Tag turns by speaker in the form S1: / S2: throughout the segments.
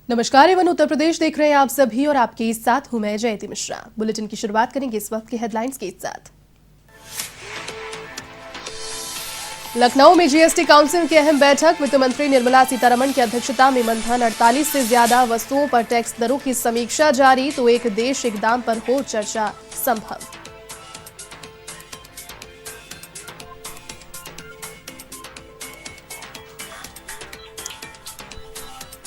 S1: नमस्कार, एवं उत्तर प्रदेश देख रहे हैं आप सभी और आपके साथ हूं मैं जयती मिश्रा। बुलेटिन की शुरुआत करेंगे इस वक्त की हेडलाइंस के साथ। लखनऊ में जीएसटी काउंसिल की अहम बैठक, वित्त मंत्री निर्मला सीतारमण की अध्यक्षता में मंथन। 48 से ज्यादा वस्तुओं पर टैक्स दरों की समीक्षा जारी, तो एक देश एक दाम पर हो चर्चा संभव।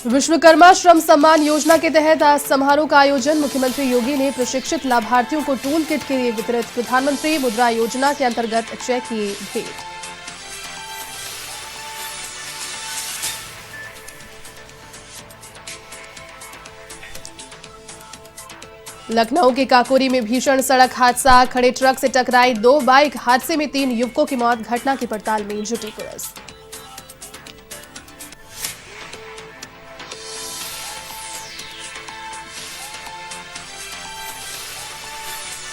S1: विश्वकर्मा श्रम सम्मान योजना के तहत आज समारोह का आयोजन। मुख्यमंत्री योगी ने प्रशिक्षित लाभार्थियों को टूल किट के लिए वितरित। प्रधानमंत्री मुद्रा योजना के अंतर्गत चेक किए भेंट। लखनऊ के काकोरी में भीषण सड़क हादसा, खड़े ट्रक से टकराई 2 बाइक। हादसे में 3 युवकों की मौत। घटना की पड़ताल में जुटी पुलिस।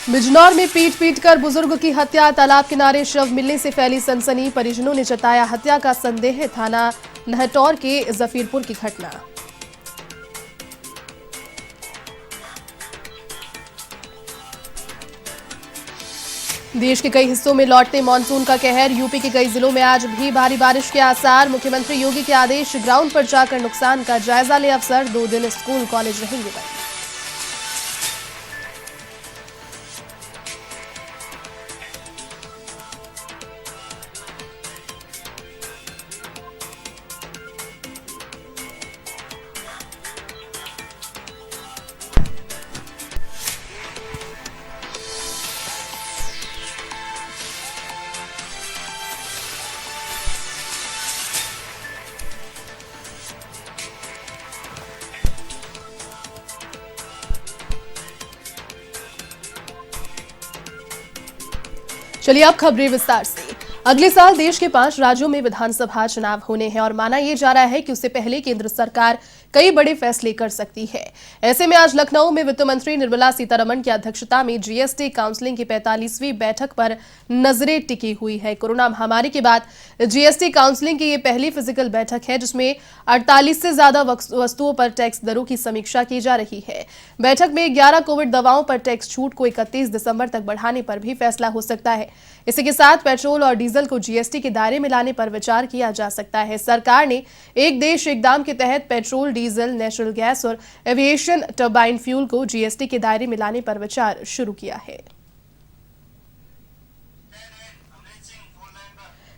S1: बिजनौर में पीट कर बुजुर्ग की हत्या, तालाब किनारे शव मिलने से फैली सनसनी। परिजनों ने जताया हत्या का संदेह। थाना नहटौर के जफीरपुर की घटना। देश के कई हिस्सों में लौटते मानसून का कहर, यूपी के कई जिलों में आज भी भारी बारिश के आसार। मुख्यमंत्री योगी के आदेश, ग्राउंड पर जाकर नुकसान का जायजा ले अफसर। 2 दिन स्कूल कॉलेज रहेंगे बंद। चलिए अब खबरें विस्तार से। अगले साल देश के 5 राज्यों में विधानसभा चुनाव होने हैं और माना यह जा रहा है कि उससे पहले केंद्र सरकार कई बड़े फैसले कर सकती है। ऐसे में आज लखनऊ में वित्त मंत्री निर्मला सीतारमण की अध्यक्षता में जीएसटी काउंसिलिंग की 45वीं बैठक पर नजरें टिकी हुई है। कोरोना महामारी के बाद जीएसटी काउंसिलिंग की यह पहली फिजिकल बैठक है जिसमें 48 से ज्यादा वस्तुओं पर टैक्स दरों की समीक्षा की जा रही है। बैठक में 11 कोविड दवाओं पर टैक्स छूट को 31 दिसंबर तक बढ़ाने पर भी फैसला हो सकता है। इसी के साथ पेट्रोल और डीजल को जीएसटी के दायरे में लाने पर विचार किया जा सकता है। सरकार ने एक देश एक दाम के तहत पेट्रोल, डीजल, नेचुरल गैस और एविएशन टर्बाइन फ्यूल को जीएसटी के दायरे में लाने पर विचार शुरू किया है।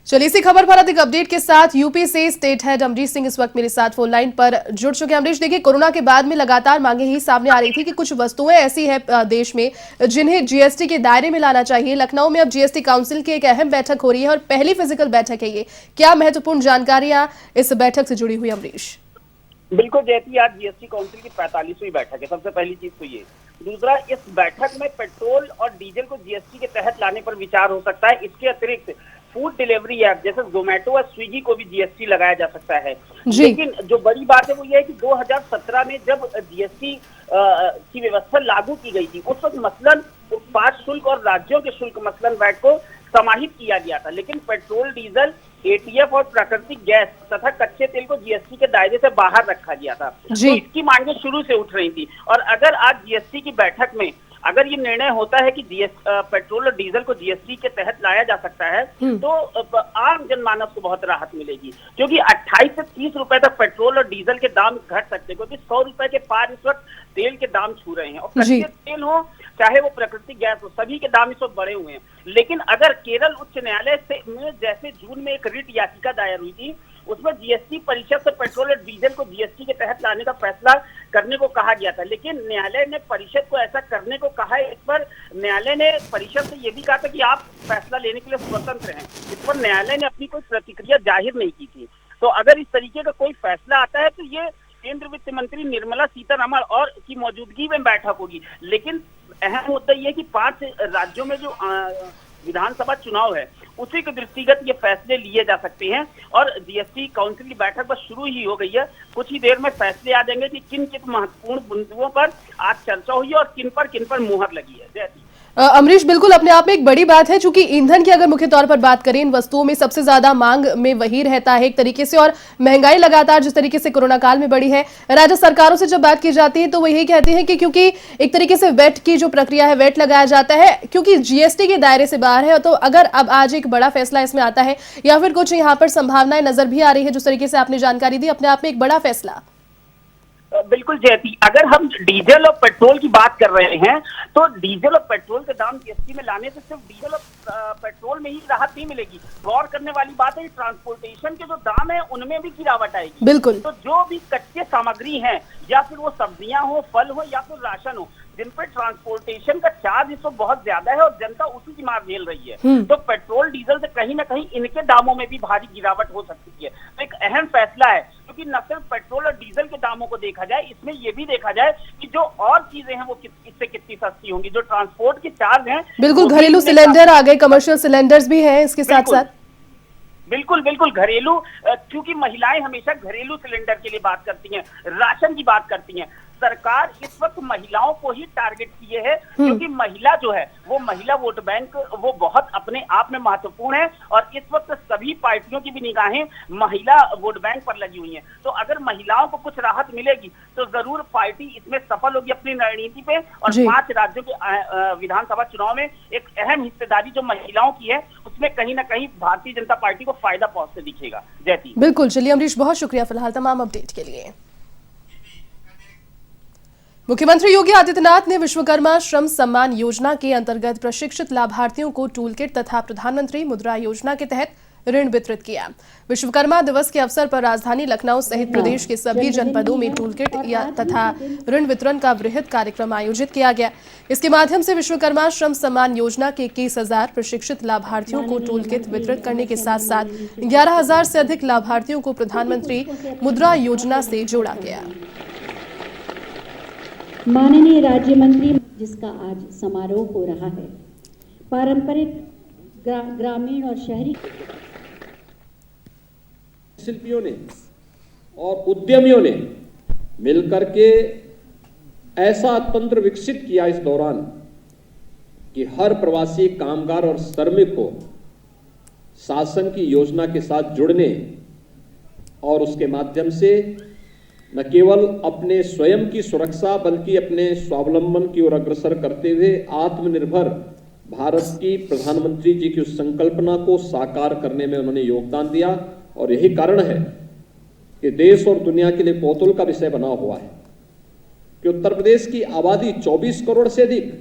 S1: चलिए इसी खबर पर अधिक अपडेट के साथ यूपी से स्टेट हेड अमरीश सिंह इस वक्त मेरे साथ फोन लाइन पर जुड़ चुके हैं। अमरीश, देखिए कोरोना के बाद में लगातार मांगे ही सामने आ रही थी कि कुछ वस्तुएं ऐसी है देश में जिन्हें जीएसटी के दायरे में लाना चाहिए। लखनऊ में अब जीएसटी काउंसिल की एक अहम बैठक हो रही है और पहली फिजिकल बैठक है ये। क्या महत्वपूर्ण जानकारियां इस बैठक से जुड़ी हुई अमरीश?
S2: बिल्कुल जयती, आज जीएसटी काउंसिल की 45वीं बैठक है। सबसे पहली चीज तो ये। दूसरा, इस बैठक में पेट्रोल और डीजल को जीएसटी के तहत लाने पर विचार हो सकता है। इसके अतिरिक्त फूड डिलीवरी ऐप जैसे जोमेटो और स्विगी को भी जीएसटी लगाया जा सकता है। लेकिन जो बड़ी बात है वो ये है कि 2017 में जब जीएसटी की व्यवस्था लागू की गई थी उस वक्त मसलन उत्पाद शुल्क और राज्यों के शुल्क मसलन वैट को समाहित किया गया था, लेकिन पेट्रोल, डीजल, एटीएफ और प्राकृतिक गैस तथा कच्चे तेल को जीएसटी के दायरे से बाहर रखा गया था। तो इसकी मांगें शुरू से उठ रही थी और अगर आज जीएसटी की बैठक में अगर ये निर्णय होता है कि पेट्रोल और डीजल को जीएसटी के तहत लाया जा सकता है तो आम जनमानस को बहुत राहत मिलेगी, क्योंकि 28 से 30 रुपए तक पेट्रोल और डीजल के दाम घट सकते हैं, क्योंकि 100 रुपए के पार इस वक्त तेल के दाम छू रहे हैं और कच्चे तेल हो चाहे वो प्राकृतिक गैस हो, सभी के दाम इस वक्त बढ़े हुए हैं। लेकिन अगर केरल उच्च न्यायालय से जैसे जून में एक रिट याचिका दायर हुई थी उसमें जीएसटी परिषद से पेट्रोल और डीजल को जीएसटी के तहत लाने का फैसला करने को कहा गया था, लेकिन न्यायालय ने परिषद को ऐसा करने को कहा है। इस पर न्यायालय ने परिषद से यह भी कहा था कि आप फैसला लेने के लिए स्वतंत्र हैं। इस पर न्यायालय ने अपनी कोई प्रतिक्रिया जाहिर नहीं की थी। तो अगर इस तरीके का कोई फैसला आता है तो ये केंद्र वित्त मंत्री निर्मला सीतारमण और की मौजूदगी में बैठक होगी। लेकिन अहम मुद्दा यह कि 5 राज्यों में जो विधानसभा चुनाव है उसी के दृष्टिगत ये फैसले लिए जा सकते हैं और जीएसटी काउंसिल की बैठक बस शुरू ही हो गई है। कुछ ही देर में फैसले आ जाएंगे कि किन किन महत्वपूर्ण बिंदुओं पर आज चर्चा हुई और किन पर मुहर लगी है। जैसी
S1: अमरीश, बिल्कुल अपने आप में एक बड़ी बात है, चूंकि ईंधन की अगर मुख्य तौर पर बात करें, इन वस्तुओं में सबसे ज्यादा मांग में वही रहता है एक तरीके से, और महंगाई लगातार जिस तरीके से कोरोना काल में बढ़ी है, राज्य सरकारों से जब बात की जाती है तो वो यही कहती है कि क्योंकि एक तरीके से वेट की जो प्रक्रिया है, वेट लगाया जाता है, क्योंकि जीएसटी के दायरे से बाहर है, तो अगर अब आज एक बड़ा फैसला इसमें आता है या फिर कुछ यहाँ पर संभावनाएं नजर भी आ रही है, जिस तरीके से आपने जानकारी दी, अपने आप में एक बड़ा फैसला।
S2: बिल्कुल जयती, अगर हम डीजल और पेट्रोल की बात कर रहे हैं तो डीजल और पेट्रोल के दाम जीएसटी में लाने से सिर्फ डीजल और पेट्रोल में ही राहत नहीं मिलेगी। गौर करने वाली बात है, ट्रांसपोर्टेशन के जो दाम है उनमें भी गिरावट आएगी।
S1: बिल्कुल।
S2: तो जो भी कच्चे सामग्री हैं, या फिर वो सब्जियां हो, फल हो, या फिर राशन हो, जिन पर ट्रांसपोर्टेशन का चार्ज इस वक्त बहुत ज्यादा है और जनता उसी की मार झेल रही है, तो पेट्रोल डीजल से कहीं ना कहीं इनके दामों में भी भारी गिरावट हो सकती है। तो एक अहम फैसला है, क्योंकि न सिर्फ पेट्रोल और डीजल के दामों को देखा जाए, इसमें यह भी देखा जाए कि जो और चीजें हैं वो इससे कितनी सस्ती होंगी। जो ट्रांसपोर्ट के चार्ज हैं,
S1: बिल्कुल, घरेलू सिलेंडर आ गए, कमर्शियल सिलेंडर्स भी हैं इसके साथ साथ।
S2: बिल्कुल बिल्कुल, घरेलू, क्योंकि महिलाएं हमेशा घरेलू सिलेंडर के लिए बात करती हैं, राशन की बात करती हैं। सरकार इस वक्त महिलाओं को ही टारगेट किए है, क्योंकि महिला जो है वो महिला वोट बैंक वो बहुत अपने आप में महत्वपूर्ण है, और इस वक्त सभी पार्टियों की भी निगाहें महिला वोट बैंक पर लगी हुई हैं। तो अगर महिलाओं को कुछ राहत मिलेगी तो जरूर पार्टी इसमें सफल होगी अपनी रणनीति पे, और 5 राज्यों के विधानसभा चुनाव में एक अहम हिस्सेदारी जो महिलाओं की है उसमें कहीं ना कहीं भारतीय जनता पार्टी को फायदा पहुंचते दिखेगा। जयती,
S1: बिल्कुल, चलिए अमरीश, बहुत शुक्रिया फिलहाल तमाम अपडेट के लिए। मुख्यमंत्री योगी आदित्यनाथ ने विश्वकर्मा श्रम सम्मान योजना के अंतर्गत प्रशिक्षित लाभार्थियों को टूल किट तथा प्रधानमंत्री मुद्रा योजना के तहत ऋण वितरित किया। विश्वकर्मा दिवस के अवसर पर राजधानी लखनऊ सहित प्रदेश के सभी जनपदों में टूल किट तथा ऋण वितरण का वृहद कार्यक्रम आयोजित किया गया। इसके माध्यम से विश्वकर्मा श्रम सम्मान योजना के 21,000 प्रशिक्षित लाभार्थियों को टूल किट वितरित करने के साथ साथ 11,000 से अधिक लाभार्थियों को प्रधानमंत्री मुद्रा योजना से जोड़ा गया।
S3: माननीय राज्य मंत्री, जिसका आज समारोह हो रहा है, पारंपरिक ग्रामीण और शहरी
S4: शिल्पियों ने और उद्यमियों ने मिलकर के ऐसा तंत्र विकसित किया इस दौरान कि हर प्रवासी कामगार और श्रमिक को शासन की योजना के साथ जुड़ने और उसके माध्यम से न केवल अपने स्वयं की सुरक्षा बल्कि अपने स्वावलंबन की ओर अग्रसर करते हुए आत्मनिर्भर भारत की प्रधानमंत्री जी की उस संकल्पना को साकार करने में उन्होंने योगदान दिया। और यही कारण है कि देश और दुनिया के लिए कौतूहल का विषय बना हुआ है कि उत्तर प्रदेश की आबादी 24 करोड़ से अधिक,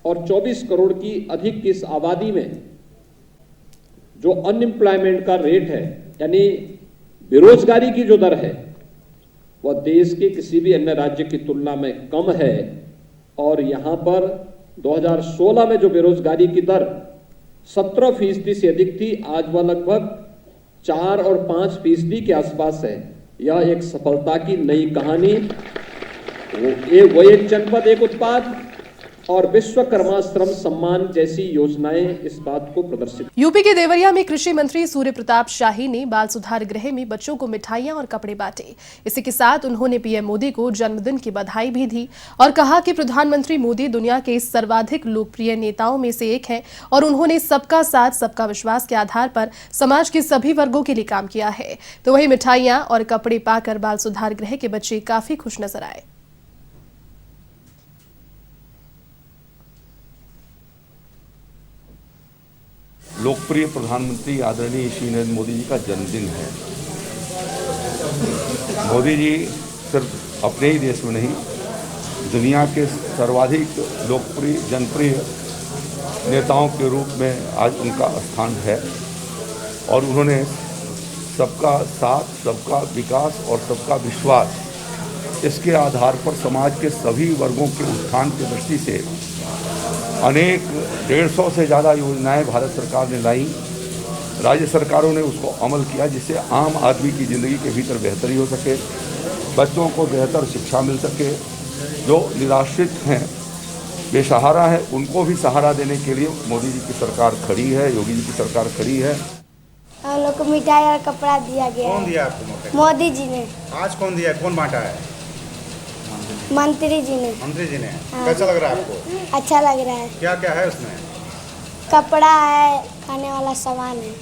S4: और 24 करोड़ की अधिक की इस आबादी में जो अनएम्प्लॉयमेंट का रेट है, यानी बेरोजगारी की जो दर है, वह देश के किसी भी अन्य राज्य की तुलना में कम है। और यहां पर 2016 में जो बेरोजगारी की दर 17% से अधिक थी, आज वह लगभग 4 और 5% के आसपास है। यह एक सफलता की नई कहानी, वो एक जनपद एक उत्पाद और विश्वकर्मा श्रम सम्मान जैसी योजनाएं इस बात को प्रदर्शित।
S1: यूपी के देवरिया में कृषि मंत्री सूर्य प्रताप शाही ने बाल सुधार गृह में बच्चों को मिठाइयां और कपड़े बांटे। इसी के साथ उन्होंने पीएम मोदी को जन्मदिन की बधाई भी दी और कहा कि प्रधानमंत्री मोदी दुनिया के सर्वाधिक लोकप्रिय नेताओं में से एक हैं और उन्होंने सबका साथ सबका विश्वास के आधार पर समाज के सभी वर्गों के लिए काम किया है। तो वही मिठाइयां और कपड़े पाकर बाल सुधार गृह के बच्चे काफी खुश नजर आए।
S5: लोकप्रिय प्रधानमंत्री आदरणीय श्री नरेंद्र मोदी जी का जन्मदिन है। मोदी जी सिर्फ अपने ही देश में नहीं, दुनिया के सर्वाधिक लोकप्रिय जनप्रिय नेताओं के रूप में आज उनका स्थान है और उन्होंने सबका साथ, सबका विकास और सबका विश्वास, इसके आधार पर समाज के सभी वर्गों के उत्थान की दृष्टि से अनेक 150 से ज़्यादा योजनाएं भारत सरकार ने लाई। राज्य सरकारों ने उसको अमल किया जिससे आम आदमी की ज़िंदगी के भीतर बेहतरी हो सके, बच्चों को बेहतर शिक्षा मिल सके, जो निराश्रित हैं, बेसहारा हैं, उनको भी सहारा देने के लिए मोदी जी की सरकार खड़ी है, योगी जी की सरकार खड़ी है।
S6: हम लोग को मिठाई और कपड़ा दिया गया।
S7: कौन दिया आपको?
S6: मोदी जी ने।
S7: आज कौन दिया, कौन बांटा है?
S6: मंत्री जी ने।
S7: मंत्री जी ने।
S6: हाँ।
S7: कैसा लग रहा है आपको?
S6: अच्छा लग रहा है।
S7: क्या क्या है उसमें?
S6: कपड़ा है, खाने वाला सामान है।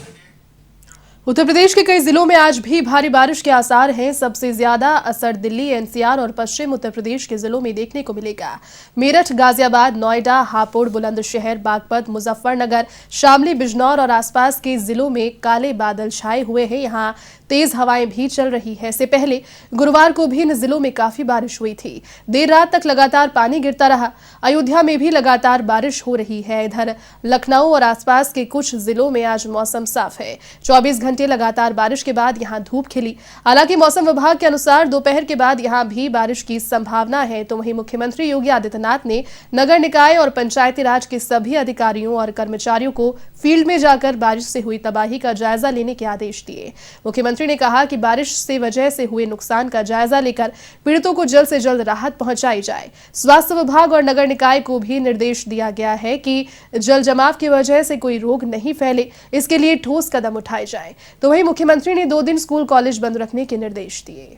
S1: उत्तर प्रदेश के कई जिलों में आज भी भारी बारिश के आसार हैं। सबसे ज्यादा असर दिल्ली, एनसीआर और पश्चिम उत्तर प्रदेश के जिलों में देखने को मिलेगा। मेरठ, गाजियाबाद, नोएडा, हापुड़, बुलंदशहर, बागपत, मुजफ्फरनगर, शामली, बिजनौर और आसपास के जिलों में काले बादल छाए हुए हैं। यहाँ तेज हवाएं भी चल रही है। इससे पहले गुरुवार को भी इन जिलों में काफी बारिश हुई थी। देर रात तक लगातार पानी गिरता रहा। अयोध्या में भी लगातार बारिश हो रही है। इधर लखनऊ और आसपास के कुछ जिलों में आज मौसम साफ है। 24 घंटे लगातार बारिश के बाद यहां धूप खिली। हालांकि मौसम विभाग के अनुसार दोपहर के बाद यहां भी बारिश की संभावना है। तो वहीं मुख्यमंत्री योगी आदित्यनाथ ने नगर निकाय और पंचायती राज के सभी अधिकारियों और कर्मचारियों को फील्ड में जाकर बारिश से हुई तबाही का जायजा लेने के आदेश दिए। मुख्यमंत्री ने कहा कि बारिश से वजह से हुए नुकसान का जायजा लेकर पीड़ितों को जल्द से जल्द राहत पहुंचाई जाए। स्वास्थ्य विभाग और नगर निकाय को भी निर्देश दिया गया है कि जल जमाव की वजह से कोई रोग नहीं फैले, इसके लिए ठोस कदम उठाए जाए। तो वहीं मुख्यमंत्री ने 2 दिन स्कूल कॉलेज बंद रखने के निर्देश दिए।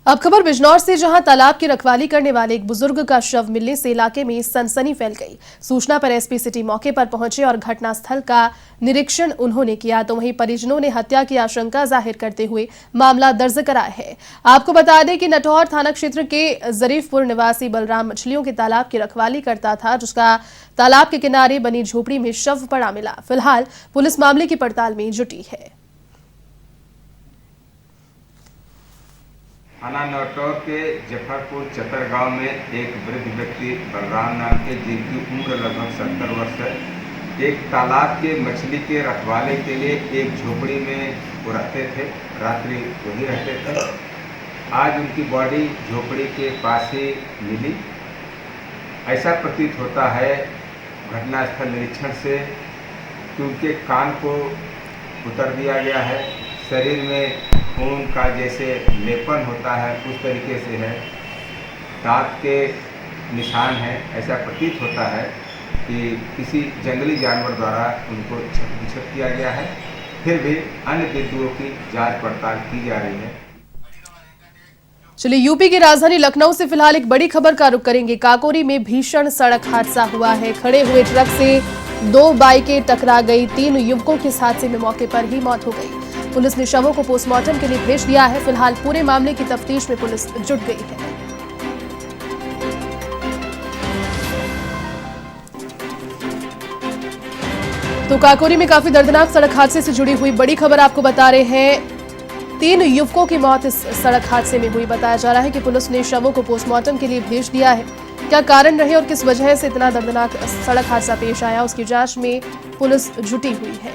S1: अब खबर बिजनौर से, जहां तालाब की रखवाली करने वाले एक बुजुर्ग का शव मिलने से इलाके में सनसनी फैल गई। सूचना पर एसपी सिटी मौके पर पहुंचे और घटनास्थल का निरीक्षण उन्होंने किया। तो वहीं परिजनों ने हत्या की आशंका जाहिर करते हुए मामला दर्ज कराया है। आपको बता दें कि नटौर थाना क्षेत्र के जरीफपुर निवासी बलराम मछलियों के तालाब की रखवाली करता था, जिसका तालाब के किनारे बनी झोपड़ी में शव पड़ा मिला। फिलहाल पुलिस मामले की पड़ताल में जुटी है।
S8: थाना नौटौर के जफरपुर चतर गांव में एक वृद्ध व्यक्ति बलराम नाम के, जिनकी उम्र लगभग 70 वर्ष है, एक तालाब के मछली के रखवाले के लिए एक झोपड़ी में वो रहते थे। रात्रि वहीं रहते थे। आज उनकी बॉडी झोपड़ी के पास ही मिली। ऐसा प्रतीत होता है घटनास्थल निरीक्षण से कि उनके कान को उतर दिया गया है। शरीर में खून का जैसे लेपन होता है उस तरीके से है। दांत के निशान हैं। ऐसा प्रतीत होता है कि किसी जंगली जानवर द्वारा उनको छत किया गया है। फिर भी अन्य बिंदुओं की जांच पड़ताल की जा रही है।
S1: चलिए, यूपी की राजधानी लखनऊ से फिलहाल एक बड़ी खबर का रुख करेंगे। काकोरी में भीषण सड़क हादसा हुआ है। खड़े हुए ट्रक से 2 बाइकें टकरा गई। 3 युवकों की इस हादसे में मौके पर ही मौत हो गई। पुलिस ने शवों को पोस्टमार्टम के लिए भेज दिया है। फिलहाल पूरे मामले की तफ्तीश में पुलिस जुट गई है। तो काकोरी में काफी दर्दनाक सड़क हादसे से जुड़ी हुई बड़ी खबर आपको बता रहे हैं। 3 युवकों की मौत इस सड़क हादसे में हुई। बताया जा रहा है कि पुलिस ने शवों को पोस्टमार्टम के लिए भेज दिया है। क्या कारण रहे और किस वजह से इतना दर्दनाक सड़क हादसा पेश आया, उसकी जांच में पुलिस जुटी हुई है।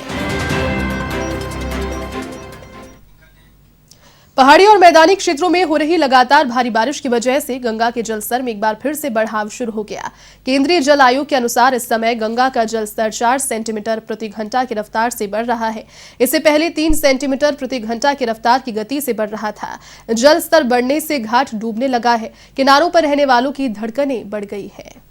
S1: पहाड़ी और मैदानी क्षेत्रों में हो रही लगातार भारी बारिश की वजह से गंगा के जलस्तर में एक बार फिर से बढ़ाव शुरू हो गया। केंद्रीय जल आयोग के अनुसार इस समय गंगा का जलस्तर 4 सेंटीमीटर प्रति घंटा की रफ्तार से बढ़ रहा है। इससे पहले 3 सेंटीमीटर प्रति घंटा की रफ्तार की गति से बढ़ रहा था। जल स्तर बढ़ने से घाट डूबने लगा है। किनारों पर रहने वालों की धड़कनें बढ़ गई है।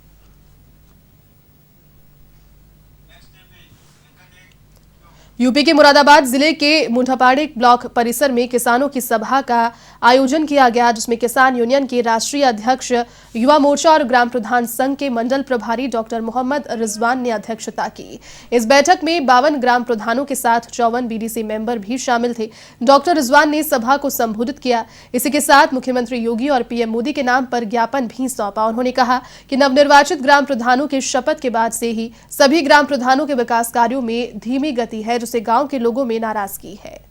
S1: यूपी के मुरादाबाद जिले के मुंठापाड़ी ब्लॉक परिसर में किसानों की सभा का आयोजन किया गया, जिसमें किसान यूनियन के राष्ट्रीय अध्यक्ष, युवा मोर्चा और ग्राम प्रधान संघ के मंडल प्रभारी डॉक्टर मोहम्मद रिजवान ने अध्यक्षता की। इस बैठक में 52 ग्राम प्रधानों के साथ 54 बीडीसी मेंबर भी शामिल थे। डॉक्टर रिजवान ने सभा को संबोधित किया। इसी के साथ मुख्यमंत्री योगी और पीएम मोदी के नाम पर ज्ञापन भी सौंपा। उन्होंने कहा कि नवनिर्वाचित ग्राम प्रधानों के शपथ के बाद से ही सभी ग्राम प्रधानों के विकास कार्यों में धीमी गति है, जिससे गांव के लोगों में नाराजगी है।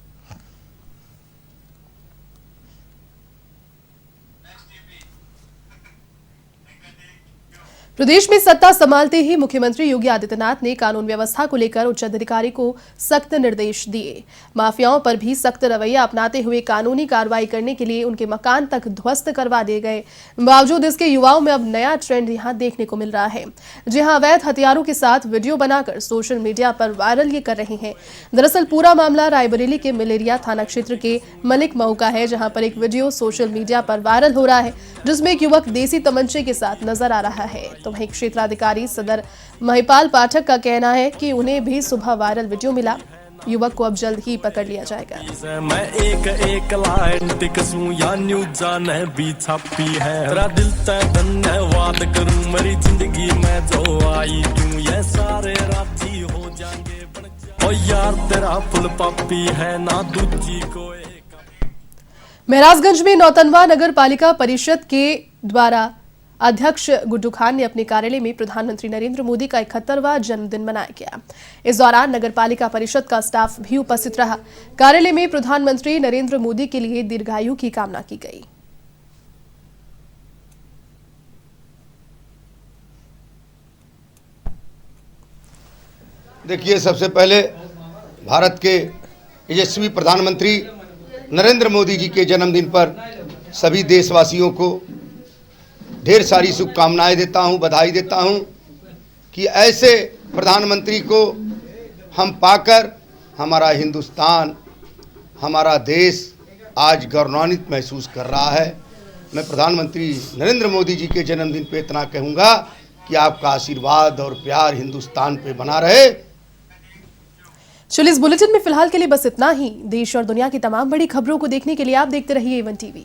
S1: प्रदेश में सत्ता संभालते ही मुख्यमंत्री योगी आदित्यनाथ ने कानून व्यवस्था को लेकर उच्च अधिकारी को सख्त निर्देश दिए। माफियाओं पर भी सख्त रवैया अपनाते हुए कानूनी कार्रवाई करने के लिए उनके मकान तक ध्वस्त करवा दिए गए। बावजूद इसके युवाओं में अब नया ट्रेंड यहां देखने को मिल रहा है, जहां अवैध हथियारों के साथ वीडियो बनाकर सोशल मीडिया पर वायरल ये कर रहे हैं। दरअसल पूरा मामला रायबरेली के मलेरिया थाना क्षेत्र के मलिक मऊ का है, जहां पर एक वीडियो सोशल मीडिया पर वायरल हो रहा है, जिसमें एक युवक देसी तमंचे के साथ नजर आ रहा है। तो वहीं क्षेत्राधिकारी सदर महिपाल पाठक का कहना है कि उन्हें भी सुबह वायरल वीडियो मिला। युवक को अब जल्द ही पकड़ लिया जाएगा।
S7: मैं एक लाइन टिकसूं या न्यूज़ जाने भी छपी है, तेरा दिल से धन्यवाद करूं, मेरी जिंदगी में जो आई क्यों, ये सारे राजी हो जाएंगे, ओ यार तेरा फुल पप्पी है ना दूजी कोई।
S1: महराजगंज में नौतनवा नगर पालिका परिषद के द्वारा अध्यक्ष गुड्डू खान ने अपने कार्यालय में प्रधानमंत्री नरेंद्र मोदी का 71वां जन्मदिन मनाया गया। इस दौरान नगर पालिका परिषद का स्टाफ भी उपस्थित रहा। कार्यालय में प्रधानमंत्री नरेंद्र मोदी के लिए दीर्घायु की कामना की गई।
S9: देखिए, सबसे पहले भारत के यशस्वी प्रधानमंत्री नरेंद्र मोदी जी के जन्मदिन पर सभी देशवासियों को ढेर सारी शुभकामनाएं देता हूं, बधाई देता हूं कि ऐसे प्रधानमंत्री को हम पाकर हमारा हिंदुस्तान, हमारा देश आज गौरवान्वित महसूस कर रहा है। मैं प्रधानमंत्री नरेंद्र मोदी जी के जन्मदिन पे इतना कहूँगा कि आपका आशीर्वाद और प्यार हिंदुस्तान पे बना रहे।
S1: चलिए, इस बुलेटिन में फिलहाल के लिए बस इतना ही। देश और दुनिया की तमाम बड़ी खबरों को देखने के लिए आप देखते रहिए A1 TV।